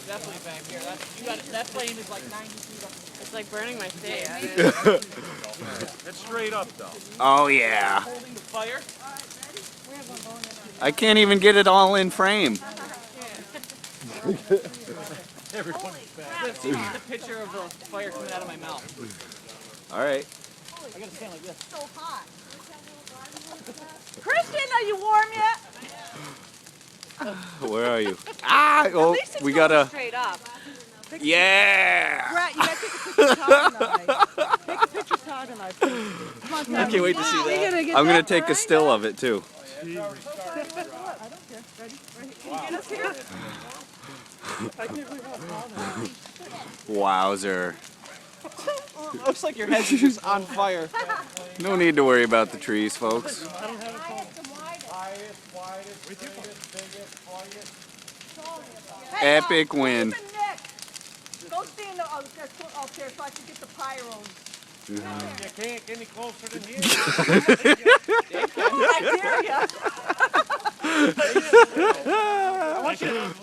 Definitely back here. That flame is like 90 feet up. It's like burning my face. It's straight up though. Oh yeah. Holding the fire. I can't even get it all in frame. Everyone's back. Let's see the picture of the fire coming out of my mouth. All right. I gotta stand like this. So hot. Christian, are you warm yet? Where are you? Ah! Oh, we gotta. Straight up. Yeah. Brett, you gotta take a picture of Todd and I. Take a picture of Todd and I, please. Come on, Todd. I can't wait to see Wow. that. I'm gonna take a still of it too. I don't care. Ready? Ready? Can you get us here? I can't believe how hot it is. Wowzer. Looks like your head's just on fire. No need to worry about the trees, folks. Epic win. Nick, go stand up there so I can get the pyros. You can't get any closer than here. I dare ya. I want you to